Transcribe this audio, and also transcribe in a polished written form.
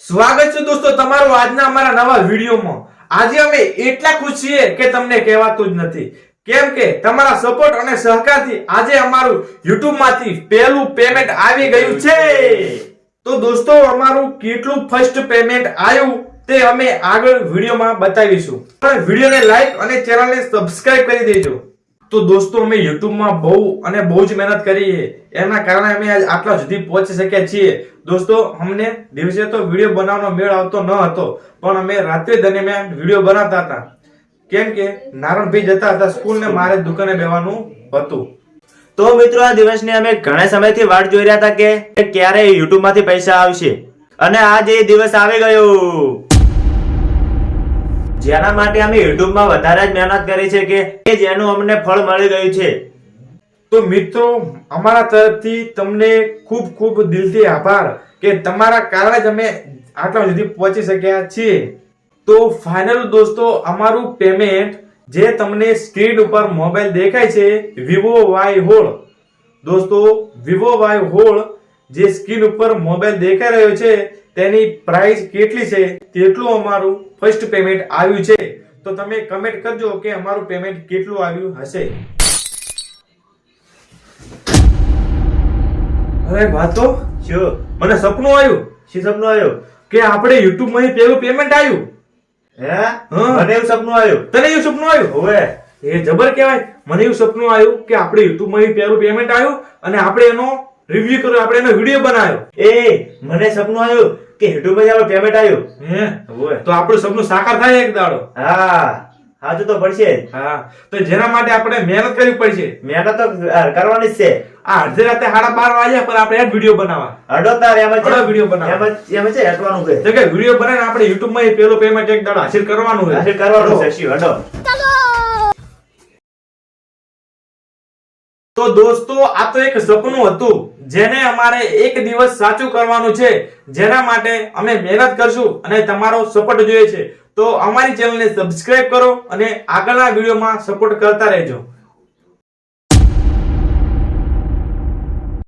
સ્વાગત છે દોસ્તો તમારું આજના અમારા નવા વિડીયોમાં। આજે અમે એટલા ખુશ છીએ કે તમને કહેવાતું જ નથી, કેમ કે તમારા સપોર્ટ અને સહકારથી આજે અમારું YouTube માંથી પહેલું પેમેન્ટ આવી ગયું છે। તો દોસ્તો અમારું કેટલું ફર્સ્ટ પેમેન્ટ આવ્યું તે અમે આગળ વિડીયોમાં બતાવીશું, પણ વિડીયોને લાઈક અને ચેનલને સબસ્ક્રાઇબ કરી દેજો। તો દોસ્તો અમે YouTube માં બહુ જ મહેનત કરી છે, એના કારણે અમે આજ આટલા સુધી પહોંચી શક્યા છીએ। દોસ્તો અમને દિવસે તો વિડીયો બનાવવાનો મેળ આવતો ન હતો, પણ અમે રાત્રે દરમિયાન વિડીયો બનાવતા હતા, કેમ કે નારણભાઈ જતા હતા સ્કૂલ ને મારે દુકાને બેવાનું હતું। તો મિત્રો આ દિવસની અમે ઘણા સમયથી વાટ જોઈ રહ્યા હતા કે ક્યારે YouTube માંથી પૈસા આવશે, અને આજ એ દિવસ આવી ગયો, જેના માટે અમે YouTube માં વધારે જ મહેનત કરી છે કે જેનું અમને ફળ મળી ગયું છે। તો મિત્રો અમારા તરફથી તમને ખૂબ ખૂબ દિલથી આભાર કે તમારા કારણે જ અમે આટલા સુધી પહોંચી શક્યા છીએ। તો ફાઇનલ દોસ્તો અમારું પેમેન્ટ જે તમને સ્ક્રીન ઉપર મોબાઈલ દેખાય છે Vivo Y Hold, દોસ્તો Vivo Y Hold જે સ્ક્રીન ઉપર મોબાઈલ દેખાઈ રહ્યો છે તેની પ્રાઇસ કેટલી છે તેટલું અમારું ફર્સ્ટ પેમેન્ટ આવ્યું છે। તો તમે કમેન્ટ કરજો કે અમારું પેમેન્ટ કેટલું આવ્યું હશે। અરે વાતો શું મને સપનું આવ્યું શું સપનું આવ્યું કે આપણે YouTube માં પહેલું પેમેન્ટ આવ્યું। હે? મને એવું સપનું આવ્યું? તને એવું સપનું આવ્યું? હોવે, એ જબર કહેવાય। મને એવું સપનું આવ્યું કે આપણે YouTube માં પહેલું પેમેન્ટ આવ્યું અને આપણે એનો રિવ્યુ કર્યો, આપણે એનો વિડિયો બનાવ્યો। મને સપનું આવ્યું કે YouTube માં આપણે પેમેન્ટ આવ્યું। હે હોવે, તો આપણું સપનું સાકાર થાય એક દાડો। હા હાજુ તો પડશે જ। હા, તો જેના માટે આપણે મહેનત કરવી પડશે। મહેનત તો કરવાની જ છે। આ અડધી રાતે 12:30 વાગ્યા પર આપણે આ વિડિયો બનાવવા અડો તાર એમ અડો વિડિયો બનાવવા। એમ છે હટવાનું છે તો કે વિડિયો બનાવીને આપણે YouTube માં પહેલું પેમેન્ટ એક દાડો હાસિલ કરવાનું છે। હાસિલ કરવાનું છે। શું હટો? તો દોસ્તો આ તો એક સપનું હતું જેને અમારે એક દિવસ સાચું કરવાનું છે, જેના માટે અમે મહેનત કરશું અને તમારો સપોર્ટ જોઈએ છે। તો અમારી ચેનલને સબસ્ક્રાઇબ કરો અને આગળના વિડીયોમાં સપોર્ટ કરતા રહેજો।